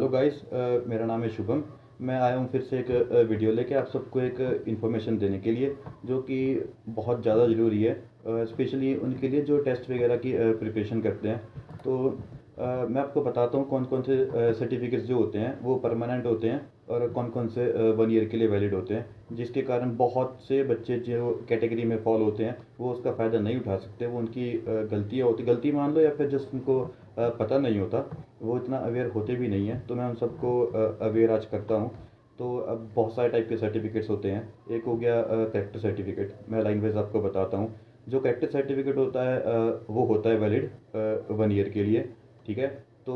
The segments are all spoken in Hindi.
गाइस, मेरा नाम है शुभम। मैं आया हूँ फिर से एक वीडियो लेके आप सबको एक इन्फॉर्मेशन देने के लिए, जो कि बहुत ज़्यादा ज़रूरी है, स्पेशली उनके लिए जो टेस्ट वगैरह की प्रिपरेशन करते हैं। तो मैं आपको बताता हूँ कौन कौन से सर्टिफिकेट्स जो होते हैं वो परमानेंट होते हैं और कौन कौन से 1 ईयर के लिए वैलिड होते हैं, जिसके कारण बहुत से बच्चे जो कैटेगरी में फॉल होते हैं वो उसका फ़ायदा नहीं उठा सकते। वो उनकी गलतियाँ होती, गलती मान लो, या फिर जस्ट उनको पता नहीं होता, वो इतना अवेयर होते भी नहीं हैं। तो मैं उन सबको अवेयर आज करता हूँ। तो अब बहुत सारे टाइप के सर्टिफिकेट्स होते हैं। एक हो गया कैरेक्टर सर्टिफिकेट। मैं लाइन वाइज आपको बताता हूँ। जो कैरेक्टर सर्टिफिकेट होता है वो होता है वैलिड 1 ईयर के लिए। ठीक है। तो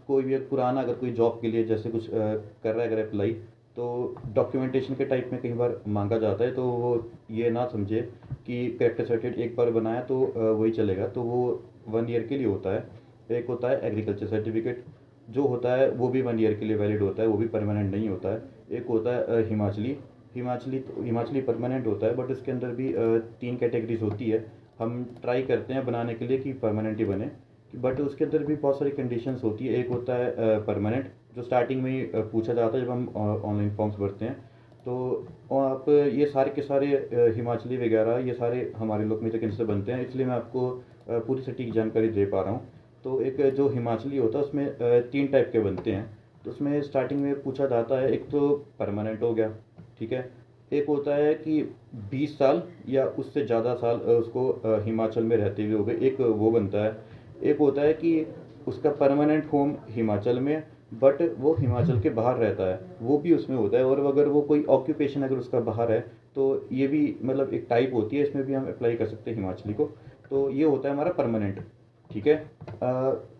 कोई भी एक पुराना, अगर कोई जॉब के लिए जैसे कुछ कर रहा है अगर अप्लाई, तो डॉक्यूमेंटेशन के टाइप में कई बार मांगा जाता है। तो वो ये ना समझे कि कैरेक्टर सर्टिफिकेट एक बार बनाया तो वही चलेगा। तो वो 1 ईयर के लिए होता है। एक होता है एग्रीकल्चर सर्टिफिकेट, जो होता है वो भी 1 ईयर के लिए वैलिड होता है, वो भी परमानेंट नहीं होता है। एक होता है हिमाचली। हिमाचली परमानेंट होता है, बट इसके अंदर भी 3 कैटेगरीज होती है। हम ट्राई करते हैं बनाने के लिए कि परमानेंट ही बने, बट उसके अंदर भी बहुत सारी कंडीशंस होती है। एक होता है परमानेंट, जो स्टार्टिंग में ही पूछा जाता है जब हम ऑनलाइन फॉर्म्स भरते हैं। तो आप ये सारे के सारे हिमाचली वगैरह ये सारे हमारे लोग में से बनते हैं, इसलिए मैं आपको पूरी सटीक जानकारी दे पा रहा हूँ। तो एक जो हिमाचली होता है उसमें 3 टाइप के बनते हैं। तो उसमें स्टार्टिंग में पूछा जाता है, एक तो परमानेंट हो गया, ठीक है। एक होता है कि 20 साल या उससे ज़्यादा साल उसको हिमाचल में रहते हुए हो गए, एक वो बनता है। एक होता है कि उसका परमानेंट होम हिमाचल में, बट वो हिमाचल के बाहर रहता है, वो भी उसमें होता है। और अगर वो कोई ऑक्यूपेशन अगर उसका बाहर है, तो ये भी मतलब एक टाइप होती है, इसमें भी हम अप्लाई कर सकते हैं हिमाचली को। तो ये होता है हमारा परमानेंट। ठीक है।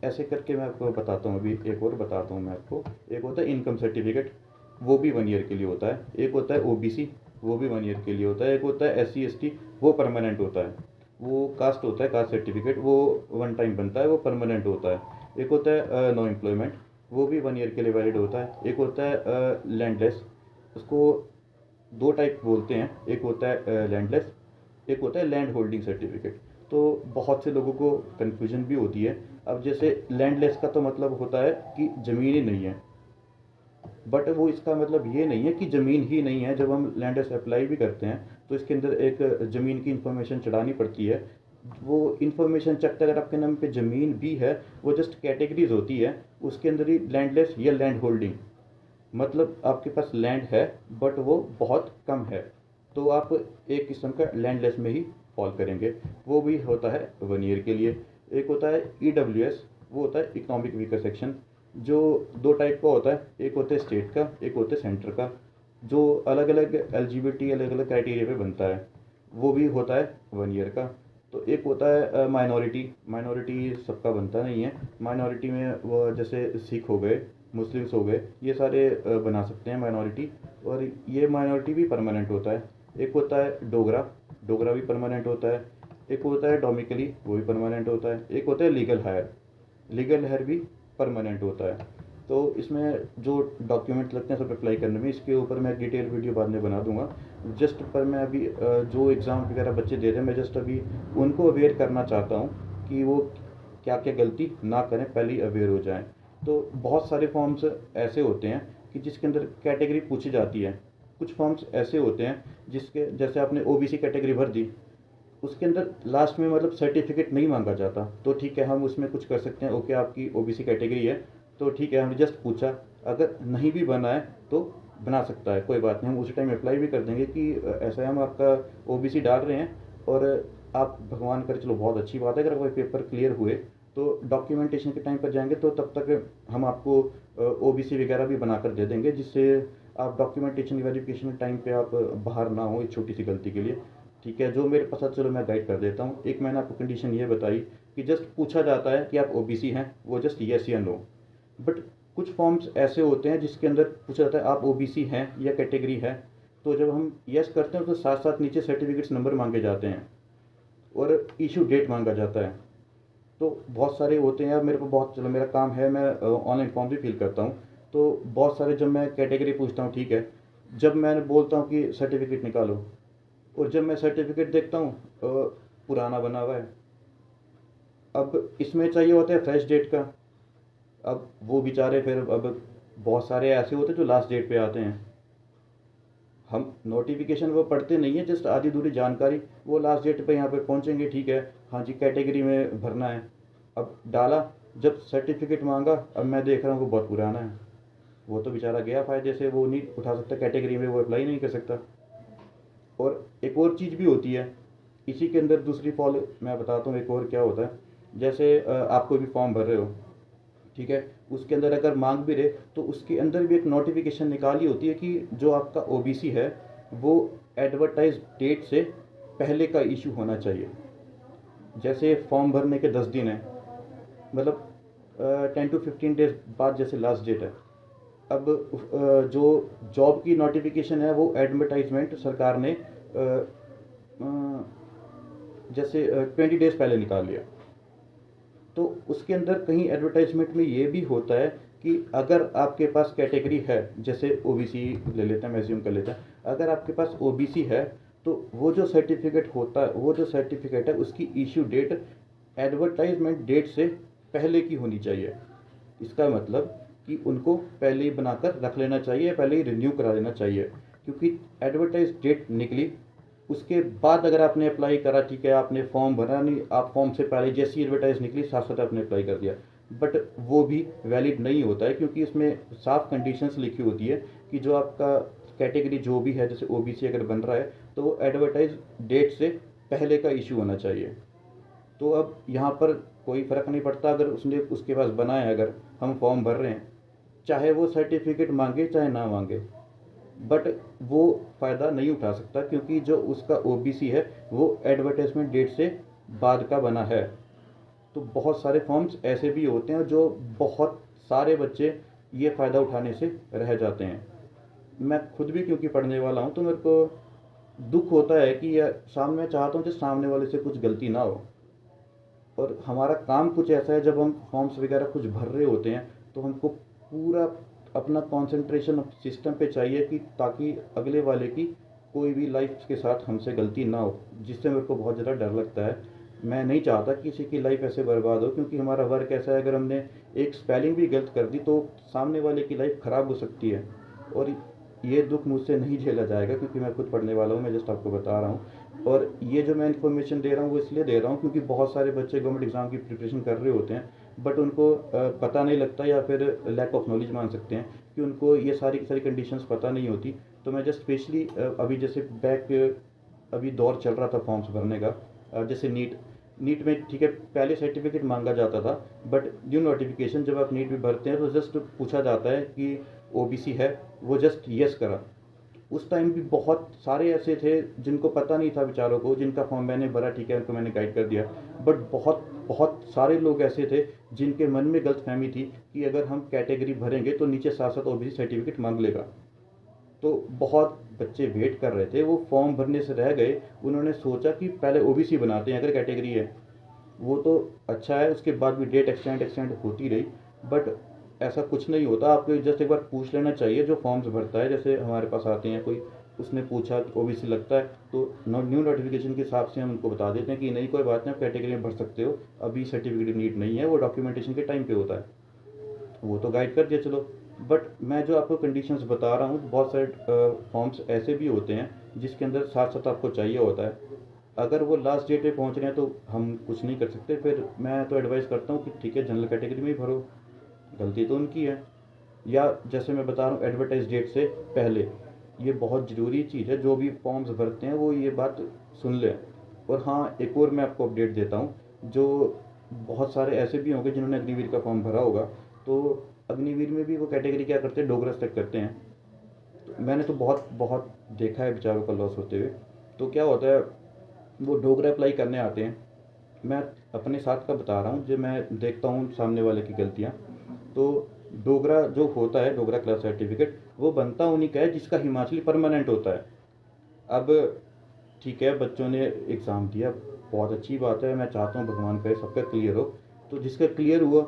ऐसे करके मैं आपको बताता हूँ, अभी एक और बताता हूँ मैं आपको। एक होता है इनकम सर्टिफिकेट, वो भी 1 ईयर के लिए होता है। एक होता है ओबीसी, वो भी 1 ईयर के लिए होता है। एक होता है एससी एसटी, वो परमानेंट होता है। वो कास्ट होता है, कास्ट सर्टिफिकेट, वो 1 टाइम बनता है, वो परमानेंट होता है। एक होता है नो एम्प्लॉयमेंट, वो भी 1 ईयर के लिए वैलिड होता है। एक होता है लैंडलेस, उसको 2 टाइप बोलते हैं। एक होता है लैंडलेस, एक होता है लैंड होल्डिंग सर्टिफिकेट। तो बहुत से लोगों को कन्फ्यूजन भी होती है। अब जैसे लैंडलेस का तो मतलब होता है कि ज़मीन ही नहीं है, बट वो इसका मतलब ये नहीं है कि ज़मीन ही नहीं है। जब हम लैंडलेस अप्लाई भी करते हैं तो इसके अंदर एक ज़मीन की इंफॉर्मेशन चढ़ानी पड़ती है। वो इंफॉर्मेशन चढ़ते अगर आपके नाम पे ज़मीन भी है, वो जस्ट कैटेगरीज होती है उसके अंदर ही, लैंडलेस या लैंड होल्डिंग। मतलब आपके पास लैंड है बट वो बहुत कम है, तो आप एक किस्म का लैंडलेस में ही फॉल करेंगे। वो भी होता है 1 ईयर के लिए। एक होता है ईडब्ल्यूएस, वो होता है इकोनॉमिक वीकर सेक्शन, जो 2 टाइप का होता है। एक होता है स्टेट का, एक होता है सेंटर का, जो अलग अलग एलिजिबिलिटी अलग अलग क्राइटेरिया पे बनता है। वो भी होता है 1 ईयर का। तो एक होता है माइनॉरिटी। माइनॉरिटी सबका बनता नहीं है। माइनॉरिटी में वो जैसे सिख हो गए, मुस्लिम्स हो गए, ये सारे बना सकते हैं माइनॉरिटी, और ये माइनॉरिटी भी परमानेंट होता है। एक होता है डोगरा, डोगरा भी परमानेंट होता है। एक होता है डोमिकली, वो भी परमानेंट होता है। एक होता है लीगल हायर, लीगल हेयर भी परमानेंट होता है। तो इसमें जो डॉक्यूमेंट लगते हैं सब अप्लाई करने में, इसके ऊपर मैं डिटेल वीडियो बाद में बना दूंगा। जस्ट पर मैं अभी जो एग्ज़ाम वगैरह बच्चे दे रहे हैं, मैं जस्ट अभी उनको अवेयर करना चाहता हूँ कि वो क्या क्या गलती ना करें, पहले ही अवेयर हो जाएं। तो बहुत सारे फॉर्म्स ऐसे होते हैं कि जिसके अंदर कैटेगरी पूछी जाती है। कुछ फॉर्म्स ऐसे होते हैं जिसके, जैसे आपने ओबीसी कैटेगरी भर दी, उसके अंदर लास्ट में मतलब सर्टिफिकेट नहीं मांगा जाता, तो ठीक है हम उसमें कुछ कर सकते हैं। ओके, आपकी ओबीसी कैटेगरी है तो ठीक है, हमने जस्ट पूछा। अगर नहीं भी बना है तो बना सकता है, कोई बात नहीं, हम उसी टाइम अप्लाई भी कर देंगे कि ऐसा है, हम आपका ओबीसी डाल रहे हैं। और आप भगवान करे, चलो बहुत अच्छी बात है, अगर कोई पेपर क्लियर हुए तो डॉक्यूमेंटेशन के टाइम पर जाएंगे तो तब तक हम आपको ओबीसी वगैरह भी बना कर दे देंगे, जिससे आप डॉक्यूमेंटेशन वेरिफिकेशन के टाइम पे आप बाहर ना हो इस छोटी सी गलती के लिए। ठीक है, जो मेरे पास है, चलो मैं गाइड कर देता हूँ। एक मैंने आपको कंडीशन ये बताई कि जस्ट पूछा जाता है कि आप ओबीसी हैं, वो जस्ट येस या नो। बट कुछ फॉर्म्स ऐसे होते हैं जिसके अंदर पूछा जाता है आप ओबीसी हैं या कैटेगरी है, तो जब हम यस करते हैं तो साथ साथ नीचे सर्टिफिकेट्स नंबर मांगे जाते हैं और इशू डेट मांगा जाता है। तो बहुत सारे होते हैं यार, मेरे को बहुत, चलो मेरा काम है, मैं ऑनलाइन फॉर्म भी फिल करता हूँ। तो बहुत सारे जब मैं कैटेगरी पूछता हूँ, ठीक है, जब मैं बोलता हूँ कि सर्टिफिकेट निकालो, और जब मैं सर्टिफिकेट देखता हूँ पुराना बना हुआ है। अब इसमें चाहिए होता है फ्रेश डेट का। अब वो बेचारे फिर अब बहुत सारे ऐसे होते हैं जो लास्ट डेट पे आते हैं। हम नोटिफिकेशन वो पढ़ते नहीं है, जस्ट आधी दूरी जानकारी, वो लास्ट डेट पे यहाँ पे पहुँचेंगे, ठीक है हाँ जी कैटेगरी में भरना है। अब डाला, जब सर्टिफिकेट मांगा, अब मैं देख रहा हूँ वो बहुत पुराना है। वो तो बेचारा गया फ़ायदे से, वो नहीं उठा सकता कैटेगरी में, वो अप्लाई नहीं कर सकता। और एक और चीज़ भी होती है इसी के अंदर, दूसरी फॉल मैं बताता हूँ एक और क्या होता है। जैसे आप कोई भी फॉर्म भर रहे हो, ठीक है, उसके अंदर अगर मांग भी रहे तो उसके अंदर भी एक नोटिफिकेशन निकाली होती है कि जो आपका ओबीसी है वो एडवर्टाइज डेट से पहले का इशू होना चाहिए। जैसे फॉर्म भरने के 10 दिन है, मतलब 10 to 15 डेज बाद जैसे लास्ट डेट है। अब जो जॉब की नोटिफिकेशन है वो एडवर्टाइजमेंट सरकार ने जैसे 20 डेज पहले निकाल लिया। तो उसके अंदर कहीं एडवर्टाइजमेंट में ये भी होता है कि अगर आपके पास कैटेगरी है, जैसे ओबीसी ले लेते हैं, मैक्सिमम कर लेते हैं, अगर आपके पास ओबीसी है तो वो जो सर्टिफिकेट होता है, वो जो सर्टिफिकेट है उसकी इशू डेट एडवर्टाइजमेंट डेट से पहले की होनी चाहिए। इसका मतलब कि उनको पहले ही बनाकर रख लेना चाहिए, पहले ही रिन्यू करा लेना चाहिए। क्योंकि एडवर्टाइज डेट निकली उसके बाद अगर आपने अप्लाई करा, ठीक है आपने फॉर्म भरा नहीं, आप फॉर्म से पहले जैसी एडवर्टाइज निकली साथ साथ आपने अप्लाई कर दिया, बट वो भी वैलिड नहीं होता है। क्योंकि इसमें साफ कंडीशंस लिखी होती है कि जो आपका कैटेगरी जो भी है, जैसे ओबीसी अगर बन रहा है तो वो एडवर्टाइज डेट से पहले का इशू होना चाहिए। तो अब यहाँ पर कोई फ़र्क नहीं पड़ता, अगर उसने उसके पास बना है, अगर हम फॉर्म भर रहे हैं, चाहे वो सर्टिफिकेट मांगे चाहे ना मांगे, बट वो फ़ायदा नहीं उठा सकता क्योंकि जो उसका ओबीसी है वो एडवर्टाइजमेंट डेट से बाद का बना है। तो बहुत सारे फॉर्म्स ऐसे भी होते हैं जो बहुत सारे बच्चे ये फ़ायदा उठाने से रह जाते हैं। मैं खुद भी क्योंकि पढ़ने वाला हूँ तो मेरे को दुख होता है कि यह सामने, मैं चाहता हूँ कि सामने वाले से कुछ गलती ना हो। और हमारा काम कुछ ऐसा है, जब हम फॉर्म्स वगैरह कुछ भर रहे होते हैं तो हमको पूरा अपना कंसंट्रेशन सिस्टम पे चाहिए कि ताकि अगले वाले की कोई भी लाइफ के साथ हमसे गलती ना हो, जिससे मेरे को बहुत ज़्यादा डर लगता है। मैं नहीं चाहता कि किसी की लाइफ ऐसे बर्बाद हो, क्योंकि हमारा वर्क ऐसा है, अगर हमने एक स्पेलिंग भी गलत कर दी तो सामने वाले की लाइफ ख़राब हो सकती है। और ये दुख मुझसे नहीं झेला जाएगा, क्योंकि मैं खुद पढ़ने वाला हूँ, मैं जस्ट आपको बता रहा हूँ। और ये जो मैं इन्फॉर्मेशन दे रहा हूँ वो इसलिए दे रहा हूँ क्योंकि बहुत सारे बच्चे गवर्नमेंट एग्ज़ाम की प्रिपरेशन कर रहे होते हैं, बट उनको पता नहीं लगता, या फिर लैक ऑफ नॉलेज मान सकते हैं कि उनको ये सारी की सारी कंडीशंस पता नहीं होती। तो मैं जस्ट स्पेशली अभी जैसे अभी दौर चल रहा था फॉर्म्स भरने का, जैसे नीट नीट में, ठीक है पहले सर्टिफिकेट मांगा जाता था, बट न्यू नोटिफिकेशन जब आप नीट भी भरते हैं तो जस्ट पूछा जाता है कि ओबीसी है, वो जस्ट यस करा। उस टाइम भी बहुत सारे ऐसे थे जिनको पता नहीं था बेचारों को, जिनका फॉर्म मैंने भरा, ठीक है उनको मैंने गाइड कर दिया, बट बहुत बहुत सारे लोग ऐसे थे जिनके मन में गलतफहमी थी कि अगर हम कैटेगरी भरेंगे तो नीचे साथ साथ ओबीसी सर्टिफिकेट मांग लेगा। तो बहुत बच्चे वेट कर रहे थे, वो फॉर्म भरने से रह गए। उन्होंने सोचा कि पहले ओबीसी बनाते हैं, अगर कैटेगरी है वो तो अच्छा है, उसके बाद भी डेट एक्सटेंड एक्सटेंड होती रही, बट ऐसा कुछ नहीं होता। आपको जस्ट एक बार पूछ लेना चाहिए जो फॉर्म्स भरता है, जैसे हमारे पास आते हैं कोई, उसने पूछा कि ओबीसी लगता है, तो न्यू नोटिफिकेशन के हिसाब से हम उनको बता देते हैं कि नहीं कोई बात नहीं, आप कैटेगरी में भर सकते हो, अभी सर्टिफिकेट नीड नहीं है, वो डॉक्यूमेंटेशन के टाइम पे होता है, वो तो गाइड कर दिया चलो। बट मैं जो आपको कंडीशंस बता रहा हूँ, बहुत सारे फॉर्म्स ऐसे भी होते हैं जिसके अंदर साथ साथ आपको चाहिए होता है। अगर वो लास्ट डेट पे पहुंच रहे हैं तो हम कुछ नहीं कर सकते, फिर मैं तो एडवाइस करता हूँ कि ठीक है जनरल कैटेगरी में ही भरो, गलती तो उनकी है। या जैसे मैं बता रहा हूँ एडवर्टाइज डेट से पहले, ये बहुत ज़रूरी चीज़ है, जो भी फॉर्म्स भरते हैं वो ये बात सुन लें। और हाँ एक और मैं आपको अपडेट देता हूँ, जो बहुत सारे ऐसे भी होंगे जिन्होंने अग्निवीर का फॉर्म भरा होगा, तो अग्निवीर में भी वो कैटेगरी क्या करते हैं, डोगरा सेलेक्ट करते हैं। तो मैंने तो बहुत बहुत देखा है बेचारों का लॉस होते हुए। तो क्या होता है, वो डोगरा अप्लाई करने आते हैं, मैं अपने साथ का बता रहा हूँ, जो मैं देखता हूँ सामने वाले की गलतियाँ। तो डोगरा जो होता है, डोगरा क्लास सर्टिफिकेट, वो बनता उन्हीं का है जिसका हिमाचली परमानेंट होता है। अब ठीक है बच्चों ने एग्ज़ाम दिया, बहुत अच्छी बात है, मैं चाहता हूँ भगवान करे सबका क्लियर हो। तो जिसका क्लियर हुआ,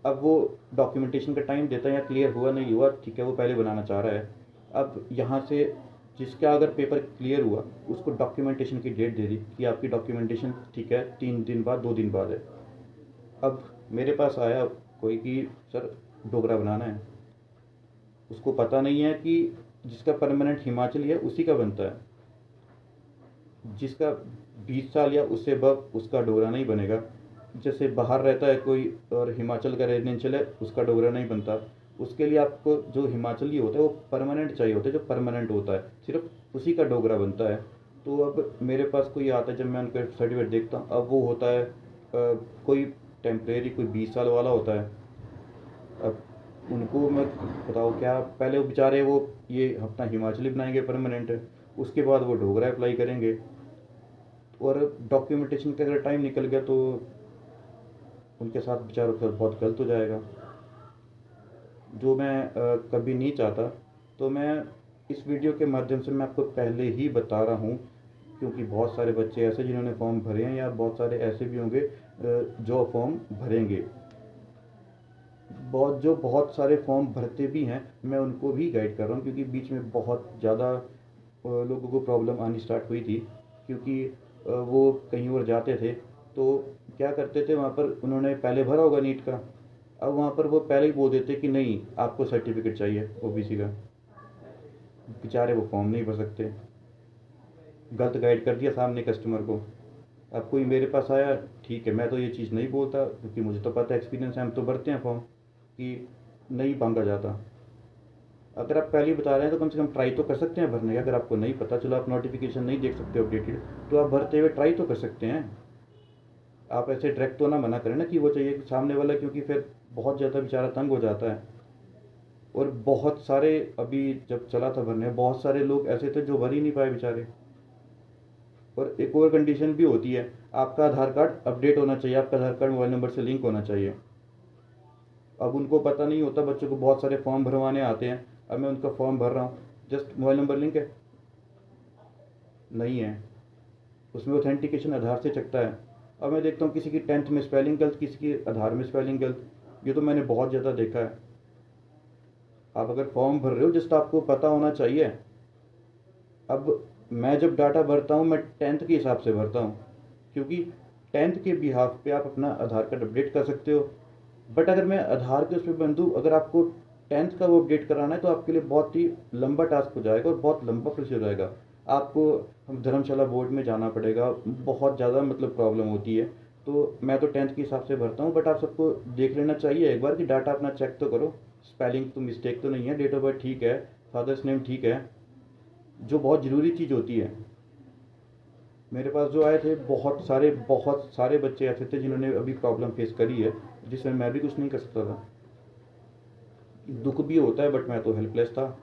अब वो डॉक्यूमेंटेशन का टाइम देता है, या क्लियर हुआ नहीं हुआ, ठीक है वो पहले बनाना चाह रहा है। अब यहाँ से जिसका अगर पेपर क्लियर हुआ उसको डॉक्यूमेंटेशन की डेट दे दी कि आपकी डॉक्यूमेंटेशन ठीक है 3 दिन बाद 2 दिन बाद है। अब मेरे पास आया कोई कि सर डोगरा बनाना है, उसको पता नहीं है कि जिसका परमानेंट हिमाचली है उसी का बनता है, जिसका 20 साल या उससे अबव उसका डोगरा नहीं बनेगा। जैसे बाहर रहता है कोई और हिमाचल का रेजिडेंशियल है, उसका डोगरा नहीं बनता। उसके लिए आपको जो हिमाचली होता है वो परमानेंट चाहिए होता है, जो परमानेंट होता है सिर्फ उसी का डोगरा बनता है। तो अब मेरे पास कोई आता है, जब मैं उनका सर्टिफिकेट देखता हूँ, अब वो होता है कोई टेम्परेरी, कोई 20 साल वाला होता है। अब उनको मैं बताओ क्या, पहले वो बेचारे वो ये अपना हिमाचली बनाएंगे परमानेंट, उसके बाद वो डोगरा अप्लाई करेंगे, और डॉक्यूमेंटेशन का अगर टाइम निकल गया तो उनके साथ बेचारों के साथ बहुत गलत हो जाएगा, जो मैं कभी नहीं चाहता। तो मैं इस वीडियो के माध्यम से मैं आपको पहले ही बता रहा हूँ, क्योंकि बहुत सारे बच्चे ऐसे जिन्होंने फॉर्म भरे हैं, या बहुत सारे ऐसे भी होंगे जो फॉर्म भरेंगे, बहुत सारे फॉर्म भरते भी हैं। मैं उनको भी गाइड कर रहा हूँ, क्योंकि बीच में बहुत ज़्यादा लोगों को प्रॉब्लम आनी स्टार्ट हुई थी, क्योंकि वो कहीं और जाते थे तो क्या करते थे, वहाँ पर उन्होंने पहले भरा होगा नीट का, अब वहाँ पर वो पहले ही बोल देते कि नहीं आपको सर्टिफिकेट चाहिए ओबीसी का, बेचारे वो फॉर्म नहीं भर सकते। गलत गाइड कर दिया सामने कस्टमर को। अब कोई मेरे पास आया, ठीक है, मैं तो ये चीज़ नहीं बोलता, क्योंकि मुझे तो पता है, एक्सपीरियंस है, हम तो भरते हैं फॉर्म कि नहीं मांगा जाता। अगर आप पहले ही बता रहे हैं तो कम से कम ट्राई तो कर सकते हैं भरने का। अगर आपको नहीं पता, चलो आप नोटिफिकेशन नहीं देख सकते अपडेटेड, तो आप भरते हुए ट्राई तो कर सकते हैं। आप ऐसे डायरेक्ट तो ना मना करें ना कि वो चाहिए सामने वाला, क्योंकि फिर बहुत ज़्यादा बेचारा तंग हो जाता है। और बहुत सारे, अभी जब चला था भरने, बहुत सारे लोग ऐसे थे जो भर ही नहीं पाए बेचारे। और एक और कंडीशन भी होती है, आपका आधार कार्ड अपडेट होना चाहिए, आपका आधार कार्ड मोबाइल नंबर से लिंक होना चाहिए। अब उनको पता नहीं होता, बच्चों को बहुत सारे फॉर्म भरवाने आते हैं, अब मैं उनका फॉर्म भर रहा हूँ, जस्ट मोबाइल नंबर लिंक है, नहीं है, उसमें ऑथेंटिकेशन आधार से चकता है। अब मैं देखता हूँ किसी की 10th में स्पेलिंग गलत, किसी की आधार में स्पेलिंग गलत, ये तो मैंने बहुत ज़्यादा देखा है। आप अगर फॉर्म भर रहे हो, जस्ट आपको पता होना चाहिए। अब मैं जब डाटा भरता हूँ, मैं 10th के हिसाब से भरता हूँ, क्योंकि 10th के बिहाफ पे आप अपना आधार कार्ड अपडेट कर सकते हो। बट अगर मैं आधार के उस पर बंधूँ, अगर आपको 10th का वो अपडेट कराना है, तो आपके लिए बहुत ही लंबा टास्क हो जाएगा और बहुत लंबा प्रोसीजर रहेगा। आपको धर्मशाला बोर्ड में जाना पड़ेगा, बहुत ज़्यादा मतलब प्रॉब्लम होती है। तो मैं तो 10th के हिसाब से भरता हूँ, बट आप सबको देख लेना चाहिए एक बार कि डाटा अपना चेक तो करो, स्पेलिंग तो मिस्टेक तो नहीं है, डेट ऑफ बर्थ ठीक है, फादर्स नेम ठीक है, जो बहुत ज़रूरी चीज़ होती है। मेरे पास जो आए थे, बहुत सारे बच्चे ऐसे थे जिन्होंने अभी प्रॉब्लम फेस करी है, जिसमें मैं भी कुछ नहीं कर सकता था। दुख भी होता है, बट मैं तो हेल्पलेस था।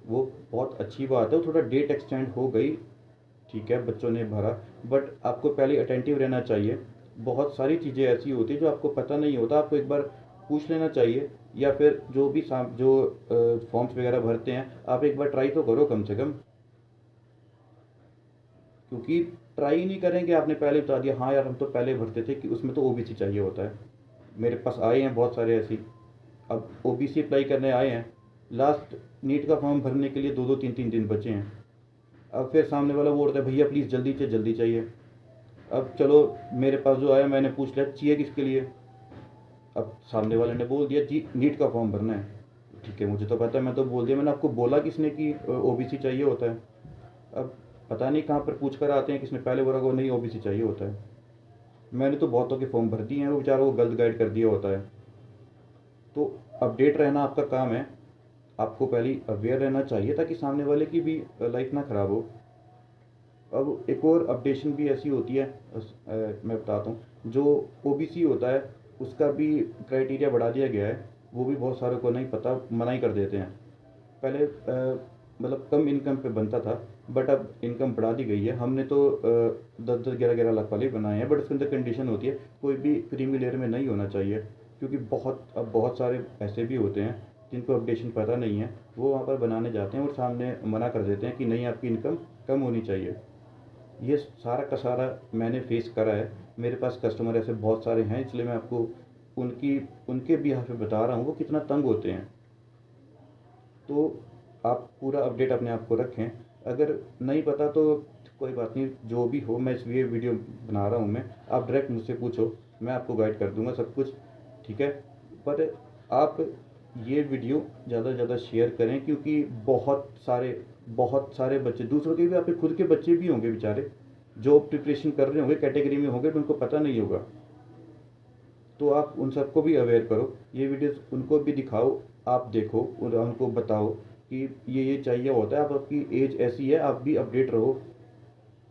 वो बहुत अच्छी बात है, वो थोड़ा डेट एक्सटेंड हो गई, ठीक है, बच्चों ने भरा, बट आपको पहले अटेंटिव रहना चाहिए। बहुत सारी चीज़ें ऐसी होती है जो आपको पता नहीं होता, आपको एक बार पूछ लेना चाहिए, या फिर जो भी जो फॉर्म्स वगैरह भरते हैं, आप एक बार ट्राई तो करो कम से कम। क्योंकि ट्राई नहीं करेंगे, आपने पहले बता दिया हाँ यार हम तो पहले भरते थे कि उसमें तो ओबीसी चाहिए होता है। मेरे पास आए हैं बहुत सारे ऐसी, अब ओबीसी अप्लाई करने आए हैं, लास्ट नीट का फॉर्म भरने के लिए 2-2 3-3 दिन बचे हैं। अब फिर सामने वाला वो बोलता है भैया प्लीज़ जल्दी से जल्दी चाहिए। अब चलो, मेरे पास जो आया मैंने पूछ लिया चाहिए किसके लिए, अब सामने वाले ने बोल दिया जी नीट का फॉर्म भरना है। ठीक है, मुझे तो पता है, मैं तो बोल दिया, मैंने आपको बोला किसने कि ओबीसी चाहिए होता है। अब पता नहीं कहाँ पर पूछ कर आते हैं, किसने पहले बोला को नहीं ओबीसी चाहिए होता है। मैंने तो बहुतों के फॉर्म भर दिए हैं, वो बेचारों को गलत गाइड कर दिया होता है। तो अपडेट रहना आपका काम है, आपको पहले अवेयर रहना चाहिए ताकि सामने वाले की भी लाइफ ना ख़राब हो। अब एक और अपडेशन भी ऐसी होती है, मैं बताता हूँ, जो ओबीसी होता है उसका भी क्राइटेरिया बढ़ा दिया गया है, वो भी बहुत सारों को नहीं पता, मना ही कर देते हैं। पहले मतलब कम इनकम पे बनता था, बट अब इनकम बढ़ा दी गई है। हमने तो 10-10 11-11 लाख वाले बनाए हैं, बट उसके अंदर कंडीशन होती है कोई भी क्रीमी लेयर में नहीं होना चाहिए, क्योंकि अब बहुत सारे ऐसे भी होते हैं जिनको अपडेशन पता नहीं है, वो वहाँ पर बनाने जाते हैं और सामने मना कर देते हैं कि नहीं आपकी इनकम कम होनी चाहिए। ये सारा का सारा मैंने फेस करा है, मेरे पास कस्टमर ऐसे बहुत सारे हैं, इसलिए मैं आपको उनकी उनके भी यहाँ पे बता रहा हूँ वो कितना तंग होते हैं। तो आप पूरा अपडेट अपने आप को रखें। अगर नहीं पता तो कोई बात नहीं, जो भी हो, मैं इसलिए वीडियो बना रहा हूँ, मैं आप डायरेक्ट मुझसे पूछो, मैं आपको गाइड कर दूंगा सब कुछ, ठीक है। पर आप ये वीडियो ज़्यादा से ज़्यादा शेयर करें, क्योंकि बहुत सारे बच्चे, दूसरों के भी, आपके खुद के बच्चे भी होंगे बेचारे, जो प्रिपरेशन कर रहे होंगे, कैटेगरी में होंगे, तो उनको पता नहीं होगा। तो आप उन सबको भी अवेयर करो, ये वीडियोस उनको भी दिखाओ, आप देखो और उनको बताओ कि ये चाहिए होता है। आप, आपकी एज ऐसी है, आप भी अपडेट रहो।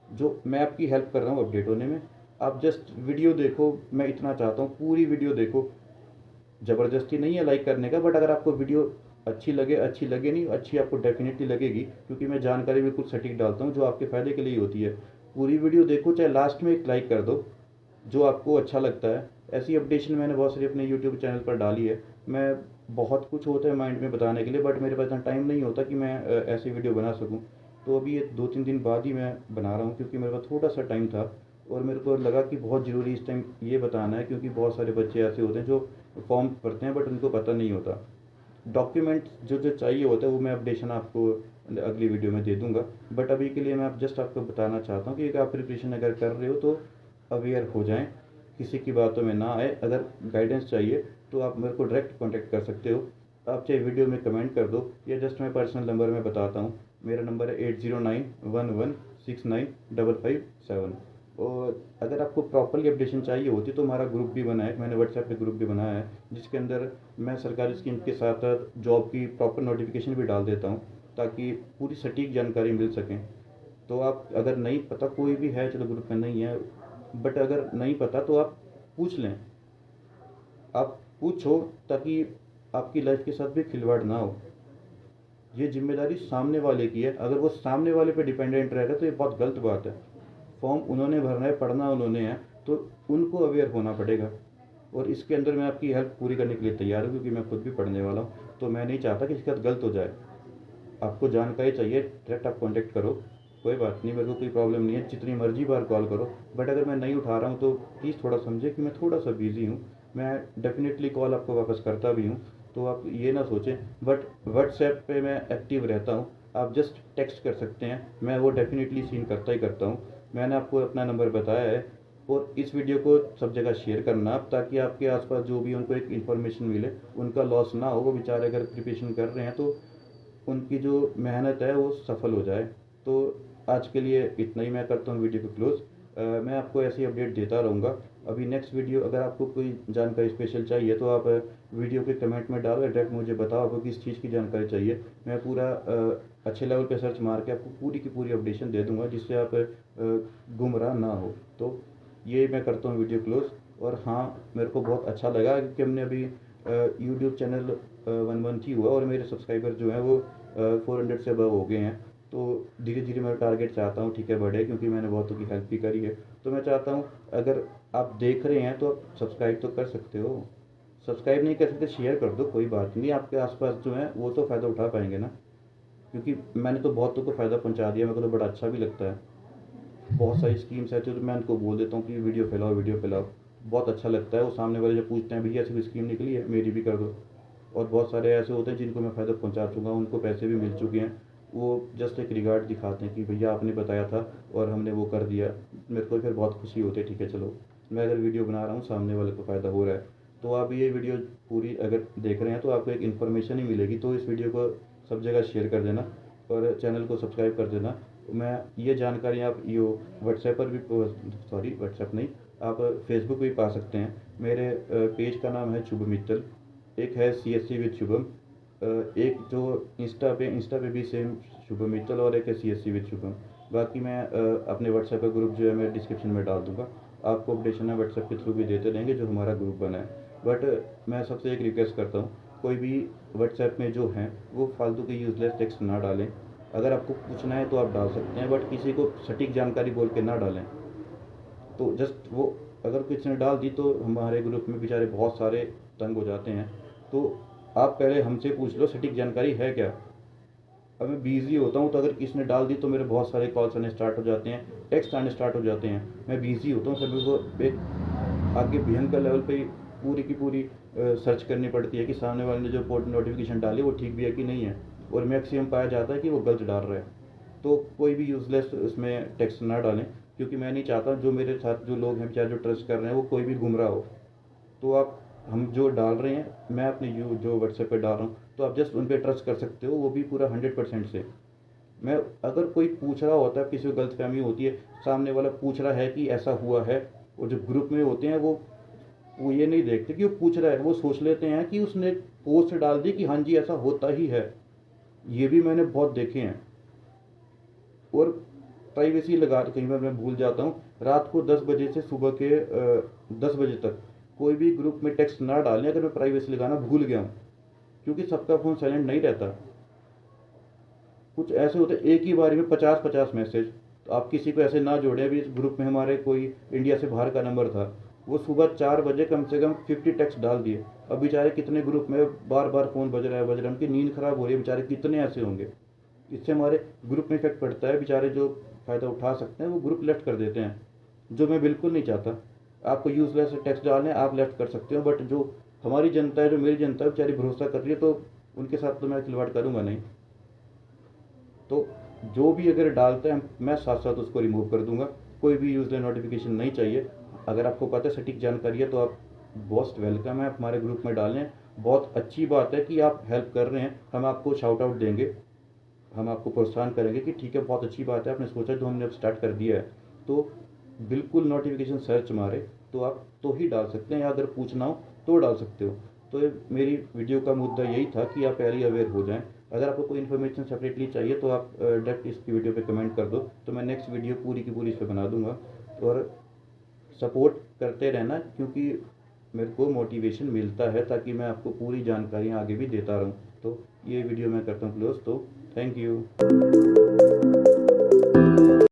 जो मैं आपकी हेल्प कर रहा हूँ अपडेट होने में, आप जस्ट वीडियो देखो। मैं इतना चाहता हूँ पूरी वीडियो देखो, ज़बरदस्ती नहीं है लाइक करने का, बट अगर आपको वीडियो अच्छी लगे नहीं, अच्छी आपको डेफिनेटली लगेगी, क्योंकि मैं जानकारी बिल्कुल सटीक डालता हूँ जो आपके फ़ायदे के लिए होती है। पूरी वीडियो देखो, चाहे लास्ट में एक लाइक कर दो जो आपको अच्छा लगता है। ऐसी अपडेशन मैंने बहुत सारी अपने यूट्यूब चैनल पर डाली है। मैं, बहुत कुछ होता है माइंड में बताने के लिए, बट मेरे पास इतना टाइम नहीं होता कि मैं ऐसी वीडियो बना सकूं। तो अभी ये 2-3 दिन बाद ही मैं बना रहा हूँ, क्योंकि मेरे पास थोड़ा सा टाइम था और मेरे को लगा कि बहुत ज़रूरी इस टाइम ये बताना है, क्योंकि बहुत सारे बच्चे ऐसे होते हैं जो फॉर्म भरते हैं बट उनको पता नहीं होता। डॉक्यूमेंट जो जो चाहिए होता है वो मैं अपडेशन आपको अगली वीडियो में दे दूंगा। बट अभी के लिए मैं जस्ट आपको बताना चाहता हूँ कि आप प्रिपरेशन अगर कर रहे हो तो अवेयर हो जाएं, किसी की बातों में ना आए। अगर गाइडेंस चाहिए तो आप मेरे को डायरेक्ट कांटेक्ट कर सकते हो। आप चाहे वीडियो में कमेंट कर दो या जस्ट मैं पर्सनल नंबर में बताता हूँ। मेरा नंबर है 8091169557। और अगर आपको प्रॉपरली अपडेशन चाहिए होती तो हमारा ग्रुप भी बना है, मैंने व्हाट्सएप पे ग्रुप भी बनाया है, जिसके अंदर मैं सरकारी स्कीम के साथ साथ जॉब की प्रॉपर नोटिफिकेशन भी डाल देता हूँ, ताकि पूरी सटीक जानकारी मिल सकें। तो आप, अगर नहीं पता, कोई भी है, चलो ग्रुप में नहीं है, बट अगर नहीं पता तो आप पूछ लें। आप पूछो, ताकि आपकी लाइफ के साथ भी खिलवाड़ ना हो। ये जिम्मेदारी सामने वाले की है, अगर वो सामने वाले पे डिपेंडेंट रह रहा है तो ये बहुत गलत बात है। फॉर्म उन्होंने भरना है, पढ़ना उन्होंने है, तो उनको अवेयर होना पड़ेगा। और इसके अंदर मैं आपकी हेल्प पूरी करने के लिए तैयार हूँ, क्योंकि मैं खुद भी पढ़ने वाला हूँ। तो मैं नहीं चाहता कि इसके साथ गलत हो जाए। आपको जानकारी चाहिए, डायरेक्ट आप कॉन्टेक्ट करो, कोई बात नहीं, मेरे को कोई प्रॉब्लम नहीं है, जितनी मर्जी बार कॉल करो। बट अगर मैं नहीं उठा रहा हूँ तो प्लीज़ थोड़ा समझे कि मैं थोड़ा सा बिज़ी हूँ। मैं डेफिनेटली कॉल आपको वापस करता भी हूँ, तो आप ये ना सोचें। बट व्हाट्सएप पे मैं एक्टिव रहता हूँ, आप जस्ट टेक्स्ट कर सकते हैं, मैं वो डेफिनेटली सीन करता ही करता हूँ। मैंने आपको अपना नंबर बताया है। और इस वीडियो को सब जगह शेयर करना आप, ताकि आपके आसपास जो भी उनको एक इन्फॉर्मेशन मिले, उनका लॉस ना हो। वो बेचारे अगर प्रिपरेशन कर रहे हैं तो उनकी जो मेहनत है वो सफल हो जाए। तो आज के लिए इतना ही, मैं करता हूँ वीडियो को क्लोज़। मैं आपको ऐसी अपडेट देता रहूँगा। अभी नेक्स्ट वीडियो, अगर आपको कोई जानकारी स्पेशल चाहिए तो आप वीडियो के कमेंट में डालो, डायरेक्ट मुझे बताओ आपको किस चीज़ की जानकारी चाहिए। मैं पूरा अच्छे लेवल पे सर्च मार के आपको पूरी की पूरी अपडेशन दे दूँगा, जिससे आप गुमराह ना हो। तो ये मैं करता हूँ वीडियो क्लोज़। और हाँ, मेरे को बहुत अच्छा लगा, क्योंकि हमने अभी यूट्यूब चैनल 1 मंथ ही हुआ और मेरे सब्सक्राइबर जो हैं वो 400 से अबव हो गए हैं। तो धीरे धीरे मेरा टारगेट चाहता हूँ, ठीक है, बढ़े, क्योंकि मैंने बहुतों की हेल्प भी करी है। तो मैं चाहता हूँ, अगर आप देख रहे हैं तो आप सब्सक्राइब तो कर सकते हो। सब्सक्राइब नहीं कर सकते, शेयर कर दो, कोई बात नहीं। आपके आसपास जो है वो तो फ़ायदा उठा पाएंगे ना, क्योंकि मैंने तो बहुतों को फ़ायदा पहुँचा दिया। मेरे को तो बड़ा अच्छा भी लगता है। बहुत सारी स्कीम्स रहती है तो मैं उनको बोल देता हूँ कि वीडियो फैलाओ, वीडियो फैलाओ। बहुत अच्छा लगता है। वो सामने वाले जब पूछते हैं, भैया ऐसी कोई स्कीम निकली है, मेरी भी कर दो। और बहुत सारे ऐसे होते हैं जिनको मैं फ़ायदा पहुंचा चुका हूँ, उनको पैसे भी मिल चुके हैं। वो जस्ट एक रिगार्ड दिखाते हैं कि भैया आपने बताया था और हमने वो कर दिया। मेरे को फिर बहुत खुशी होती है, ठीक है चलो, मैं अगर वीडियो बना रहा हूँ सामने वाले को फ़ायदा हो रहा है। तो आप ये वीडियो पूरी अगर देख रहे हैं तो आपको एक इन्फॉर्मेशन ही मिलेगी। तो इस वीडियो को सब जगह शेयर कर देना और चैनल को सब्सक्राइब कर देना। मैं ये जानकारी आप यो व्हाट्सएप पर भी, सॉरी व्हाट्सएप नहीं, आप फेसबुक पे भी पा सकते हैं। मेरे पेज का नाम है शुभम मित्तल। एक है CSC विद शुभम। एक जो इंस्टा पे भी सेम शुभम मित्तल, और एक है CSC विद शुभम। बाकी मैं अपने व्हाट्सएप का ग्रुप जो है मैं डिस्क्रिप्शन में डाल दूंगा। आपको अपडेशन है व्हाट्सएप के थ्रू भी देते रहेंगे, जो हमारा ग्रुप बना है। बट मैं सबसे एक रिक्वेस्ट करता हूँ, कोई भी व्हाट्सएप में जो हैं वो फालतू के यूज़लेस टेक्स्ट ना डालें। अगर आपको पूछना है तो आप डाल सकते हैं, बट किसी को सटीक जानकारी बोल के ना डालें। तो जस्ट वो, अगर किसी ने डाल दी तो हमारे ग्रुप में बेचारे बहुत सारे तंग हो जाते हैं। तो आप पहले हमसे पूछ लो सटीक जानकारी है क्या। अब मैं बिज़ी होता हूँ, तो अगर किसी ने डाल दी तो मेरे बहुत सारे कॉल्स आने स्टार्ट हो जाते हैं, टेक्स्ट आने स्टार्ट हो जाते हैं। मैं बिज़ी होता हूँ, सभी को एक आगे भयंकर लेवल पे पूरी की पूरी सर्च करनी पड़ती है कि सामने वाले ने जो नोटिफिकेशन डाली वो ठीक भी है कि नहीं है। और मैक्सिमम पाया जाता है कि वो गलत डाल रहा है। तो कोई भी यूज़लेस उसमें टेक्स्ट ना डालें, क्योंकि मैं नहीं चाहता जो मेरे साथ जो लोग हैं बेचारे जो ट्रस्ट कर रहे हैं वो कोई भी गुमराह हो। तो आप हम जो डाल रहे हैं, मैं अपने जो व्हाट्सएप पे डाल रहा हूँ, तो आप जस्ट उन पे ट्रस्ट कर सकते हो, वो भी पूरा 100% से। मैं अगर कोई पूछ रहा होता है, किसी को गलतफहमी होती है, सामने वाला पूछ रहा है कि ऐसा हुआ है, और जो ग्रुप में होते हैं वो ये नहीं देखते कि वो पूछ रहा है, वो सोच लेते हैं कि उसने पोस्ट डाल दी कि हाँ जी ऐसा होता ही है। ये भी मैंने बहुत देखे हैं। और प्राइवेसी लगा, कई बार मैं भूल जाता हूँ, रात को 10 बजे से सुबह के 10 बजे तक कोई भी ग्रुप में टेक्स्ट ना डालें अगर मैं प्राइवेसी लगाना भूल गया हूँ, क्योंकि सबका फ़ोन साइलेंट नहीं रहता। कुछ ऐसे होते एक ही बारी में 50-50 मैसेज। तो आप किसी को ऐसे ना जोड़ें। अभी इस ग्रुप में हमारे कोई इंडिया से बाहर का नंबर था, वो सुबह 4 बजे कम से कम 50 टेक्स्ट डाल दिए। अब बेचारे कितने ग्रुप में बार बार फ़ोन बज रहा है, उनकी नींद ख़राब हो रही है, बेचारे कितने ऐसे होंगे। इससे हमारे ग्रुप में इफेक्ट पड़ता है। बेचारे जो फ़ायदा उठा सकते हैं वो ग्रुप लेफ्ट कर देते हैं, जो मैं बिल्कुल नहीं चाहता। आपको यूज़लेस टेक्स्ट डालने आप लेफ्ट कर सकते हो, बट जो हमारी जनता है, जो मेरी जनता है, बेचारी भरोसा कर रही है, तो उनके साथ तो मैं खिलवाड़ करूँगा नहीं। तो जो भी अगर डालता है मैं साथ साथ उसको रिमूव कर दूंगा। कोई भी यूज़लेस नोटिफिकेशन नहीं चाहिए। अगर आपको पता है सटीक जानकारी है तो आप मोस्ट वेलकम है हमारे ग्रुप में डालें। बहुत अच्छी बात है कि आप हेल्प कर रहे हैं, हम आपको शाउट आउट देंगे, हम आपको प्रोत्साहन करेंगे कि ठीक है, बहुत अच्छी बात है, आपने सोचा जो हमने अब स्टार्ट कर दिया है। तो बिल्कुल नोटिफिकेशन सर्च मारे तो आप तो ही डाल सकते हैं, या अगर पूछना हो तो डाल सकते हो। तो ये मेरी वीडियो का मुद्दा यही था कि आप पहले अवेयर हो जाएं। अगर आपको कोई इन्फॉर्मेशन सेपरेटली चाहिए तो आप डायरेक्ट इसकी वीडियो पे कमेंट कर दो, तो मैं नेक्स्ट वीडियो पूरी की पूरी इस पर बना दूंगा। और सपोर्ट करते रहना, क्योंकि मेरे को मोटिवेशन मिलता है ताकि मैं आपको पूरी जानकारियाँ आगे भी देता रहूँ। तो ये वीडियो मैं करता हूँ क्लोज। तो थैंक यू।